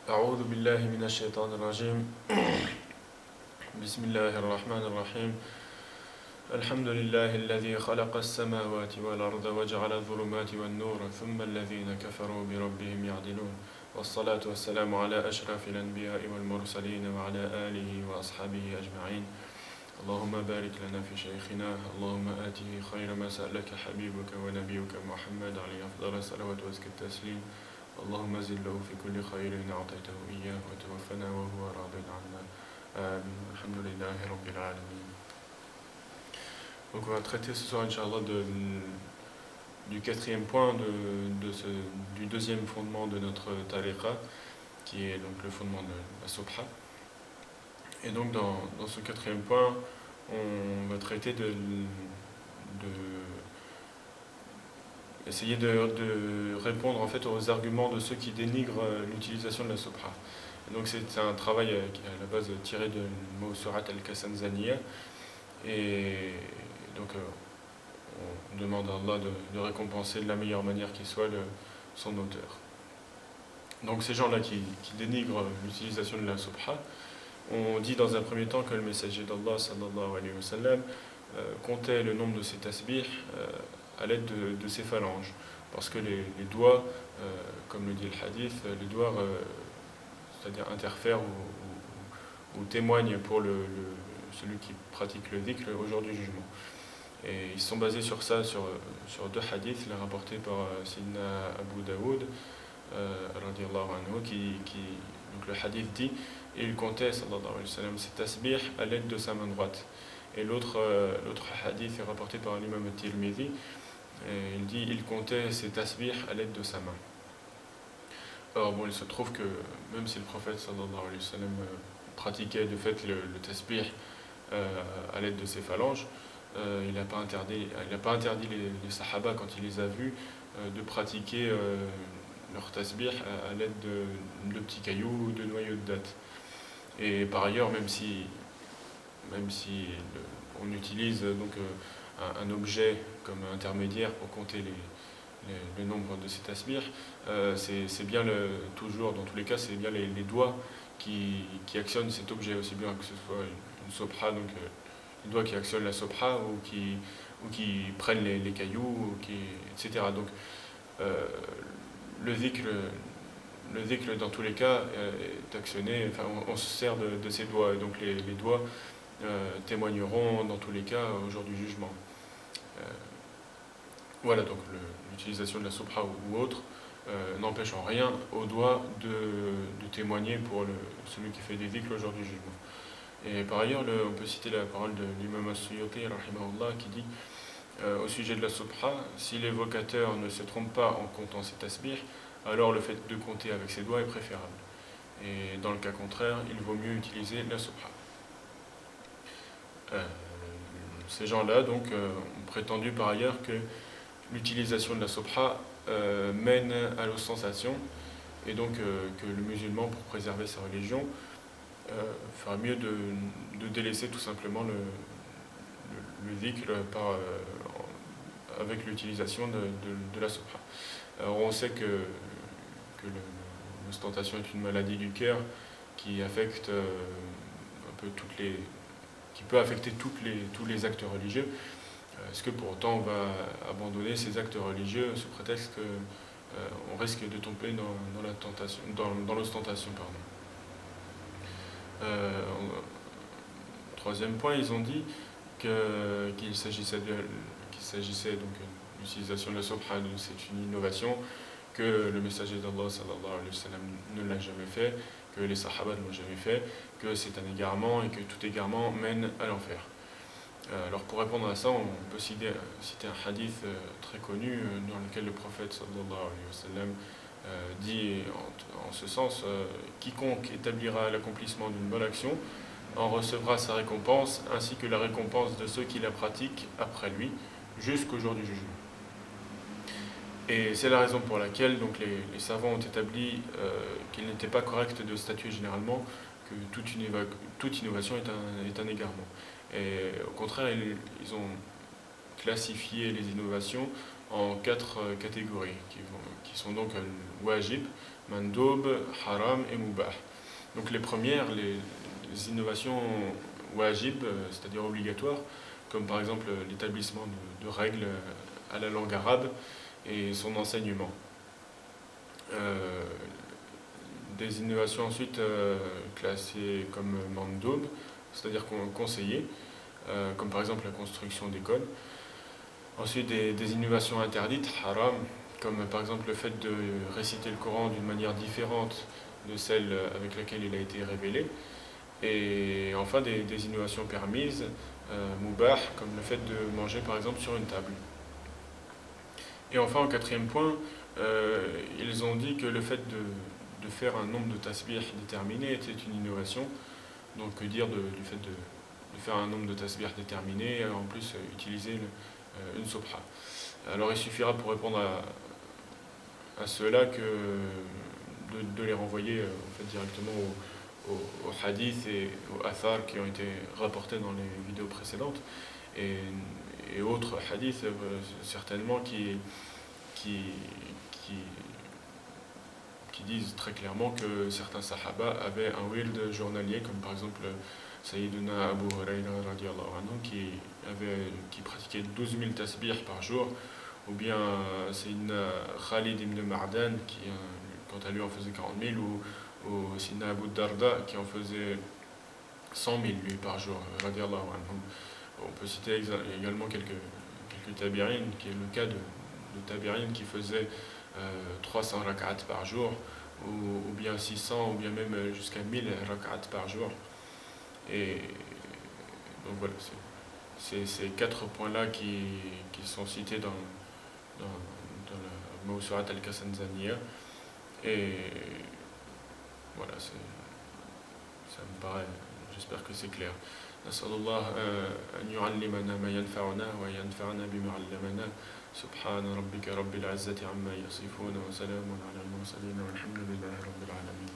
أعوذ بالله من الشيطان الرجيم. بسم الله الرحمن الرحيم. الحمد لله الذي خلق السماوات والأرض وجعل الظلمات والنور ثم الذين كفروا بربهم يعدلون والصلاة والسلام على أشرف الأنبياء والمرسلين وعلى آله وأصحابه أجمعين. اللهم بارك لنا في شيخنا، اللهم آته خير ما سألك حبيبك ونبيك محمد عليه أفضل الصلوات وأزكى التسليم. اللهم زد له في كل خير أعطيته إياه وتوفنا وهو راض عنا. آمين. الحمد لله رب العالمين. Donc on va traiter ce soir, Inch'Allah, du quatrième point du deuxième fondement de notre tariqa, qui est donc le fondement de la subha. Et donc dans ce quatrième point, on va traiter essayer de répondre en fait aux arguments de ceux qui dénigrent l'utilisation de la subha. Et donc c'est un travail qui est à la base tiré de Mawsu'at al-Kasanzaniya. Et donc on demande à Allah de récompenser de la meilleure manière qui soit son auteur. Donc ces gens-là qui dénigrent l'utilisation de la subha, on dit dans un premier temps que le messager d'Allah sallallahu alayhi wa sallam comptait le nombre de ses tasbih à l'aide de ses phalanges, parce que les doigts, comme le dit le hadith, les doigts c'est-à-dire interfèrent ou témoignent pour celui qui pratique le dhikr au jour du jugement. Et ils sont basés sur ça, sur deux hadiths, rapportés par Sayyidina Abu Daoud radiyallahu anhu, donc le hadith dit: et il comptait sallallahu alayhi wa sallam ses tasbih à l'aide de sa main droite. Et l'autre hadith est rapporté par l'imam al-Tirmidhi, et il dit: il comptait ses tasbih à l'aide de sa main. Alors bon, il se trouve que même si le prophète sallallahu alayhi wa sallam pratiquait de fait le tasbih à l'aide de ses phalanges, il n'a pas interdit les sahaba, quand il les a vus, de pratiquer leur tasbih à l'aide de petits cailloux ou de noyaux de dattes. Et par ailleurs, même si on utilise donc un objet comme intermédiaire pour compter le nombre de ces tasbih, c'est bien toujours, dans tous les cas, c'est bien les doigts qui actionnent cet objet, aussi bien que ce soit une sobha, donc les doigts qui actionnent la sobha, ou qui prennent les cailloux, etc. Donc le dhikr dans tous les cas est actionné, enfin on se sert de ses doigts, et donc les doigts témoigneront dans tous les cas au jour du jugement. Voilà, donc l'utilisation de la subha ou autre n'empêche en rien aux doigts de témoigner pour celui qui fait des dhikr au jour du jugement. Et par ailleurs, on peut citer la parole de l'imam as-Suyuti rahimahullah, qui dit au sujet de la subha: si l'évocateur ne se trompe pas en comptant ses tasbih, alors le fait de compter avec ses doigts est préférable. Et dans le cas contraire, il vaut mieux utiliser la subha. Ces gens-là donc ont prétendu par ailleurs que l'utilisation de la subha mène à l'ostentation, et donc que le musulman, pour préserver sa religion, ferait mieux de délaisser tout simplement le dhikr avec l'utilisation de la subha. Alors on sait que l'ostentation est une maladie du cœur qui affecte qui peut affecter tous les actes religieux. Est-ce que pour autant on va abandonner ces actes religieux sous prétexte qu'on risque de tomber dans l'ostentation, Troisième point, ils ont dit qu'il s'agissait donc de l'utilisation de la subha, c'est une innovation, que le messager d'Allah sallallahu alayhi wa sallam ne l'a jamais fait, que les sahaba ne l'ont jamais fait, que c'est un égarement et que tout égarement mène à l'enfer. Alors pour répondre à ça, on peut citer un hadith très connu dans lequel le prophète sallallahu alayhi wa sallam dit en ce sens: quiconque établira l'accomplissement d'une bonne action en recevra sa récompense, ainsi que la récompense de ceux qui la pratiquent après lui, jusqu'au jour du jugement. Et c'est la raison pour laquelle donc les savants ont établi qu'il n'était pas correct de statuer généralement que toute innovation est un égarement. Et au contraire, ils ont classifié les innovations en 4 catégories, qui sont donc wajib, mandoub, haram et mubah. Donc les premières, les innovations wajib, c'est-à-dire obligatoires, comme par exemple l'établissement de règles à la langue arabe et son enseignement. Des innovations ensuite classées comme mandoub, c'est-à-dire conseillées, comme par exemple la construction d'écoles. Ensuite des innovations interdites, haram, comme par exemple le fait de réciter le Coran d'une manière différente de celle avec laquelle il a été révélé. Et enfin des innovations permises, mubah, comme le fait de manger par exemple sur une table. Et enfin, en quatrième point, ils ont dit que le fait de faire un nombre de tasbih déterminé était une innovation. Donc que dire du fait de faire un nombre de tasbih déterminé, en plus utiliser une subha. Alors il suffira pour répondre à cela de les renvoyer en fait, directement aux hadiths et aux athars qui ont été rapportés dans les vidéos précédentes et autres hadiths certainement qui, qui disent très clairement que certains sahaba avaient un wird journalier, comme par exemple Sayyiduna Abu Huraira radiallahu anhu, qui pratiquait 12 000 tasbih par jour, ou bien Sayyidina Khalid ibn Ma'dan, qui quant à lui en faisait 40 000, ou Sayyidina Abu Darda, qui en faisait 100 000 lui par jour, radiallahu anhu. On peut citer également quelques tabi'in, qui est le cas de tabi'in qui faisait 300 rak'at par jour, ou bien 600, ou bien même jusqu'à 1000 rak'at par jour. Et donc voilà, c'est ces 4 points-là qui sont cités dans la Mawsu'at al-Kasanzaniya. Et voilà, ça me paraît, j'espère que c'est clair. نسأل الله أن يعلمنا ما ينفعنا وينفعنا بما علمنا سبحان ربك رب العزة عما يصفون وسلام على المرسلين والحمد لله رب العالمين